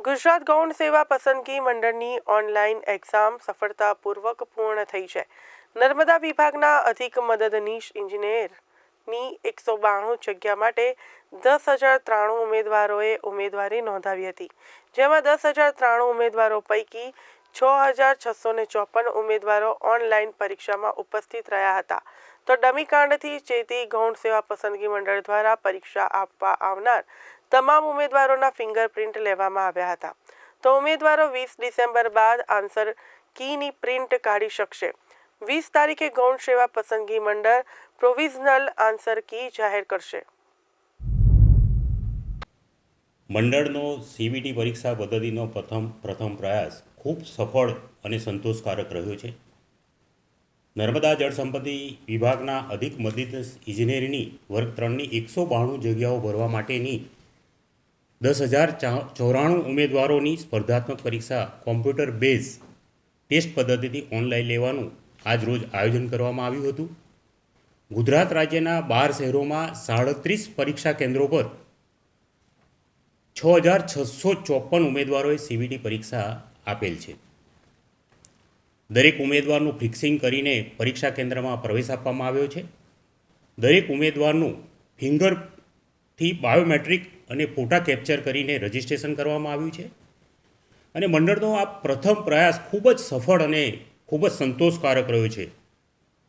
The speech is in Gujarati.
ગુજરાત ગૌણ સેવા પસંદગી મંડળની ઓનલાઈન એક્ઝામ સફળતાપૂર્વક પૂર્ણ થઈ છે. નર્મદા વિભાગના અધિક મદદનીશ ઇજનેરની 192 જગ્યા માટે 10,093 ઉમેદવારોએ ઉમેદવારી નોંધાવી હતી, જેમાં 10,093 ઉમેદવારો પૈકી 6,654 ઉમેદવારો ઓનલાઈન પરીક્ષામાં ઉપસ્થિત રહ્યા હતા. તો ડમીકાંડથી ચેતી ગૌણ સેવા પસંદગી મંડળ દ્વારા પરીક્ષા આપવા આવનાર તમામ ઉમેદવારોના ફિંગરપ્રિન્ટ લેવામાં આવ્યા હતા. તો ઉમેદવારો 20 ડિસેમ્બર બાદ આન્સર કીની પ્રિન્ટ કાઢી શકશે. 20 તારીખે ગૌણ સેવા પસંદગી મંડળ પ્રોવિઝનલ આન્સર કી જાહેર કરશે. મંડળનો સીવીટી પરીક્ષા પદ્ધતિનો પ્રથમ પ્રયાસ ખૂબ સફળ અને સંતોષકારક રહ્યો છે. નર્મદા જળસંપત્તિ વિભાગના અધિક મદદનીશ ઇજનેરની વર્ગ 3ની 192 જગ્યાઓ ભરવા માટેની 10,094 ઉમેદવારોની સ્પર્ધાત્મક પરીક્ષા કોમ્પ્યુટર બેઝ ટેસ્ટ પદ્ધતિથી ઓનલાઈન લેવાનું આજરોજ આયોજન કરવામાં આવ્યું હતું. ગુજરાત રાજ્યના 12 શહેરોમાં 37 પરીક્ષા કેન્દ્રો પર 6,654 ઉમેદવારોએ સીવીટી પરીક્ષા આપેલ છે. દરેક ઉમેદવારનું ફિક્સિંગ કરીને પરીક્ષા કેન્દ્રમાં પ્રવેશ આપવામાં આવ્યો છે. દરેક ઉમેદવારનું ફિંગરથી બાયોમેટ્રિક અને ફોટા કેપ્ચર કરીને રજિસ્ટ્રેશન કરવામાં આવ્યું છે. અને મંડળનો આ પ્રથમ પ્રયાસ ખૂબ જ સફળ અને ખૂબ જ સંતોષકારક રહ્યો છે.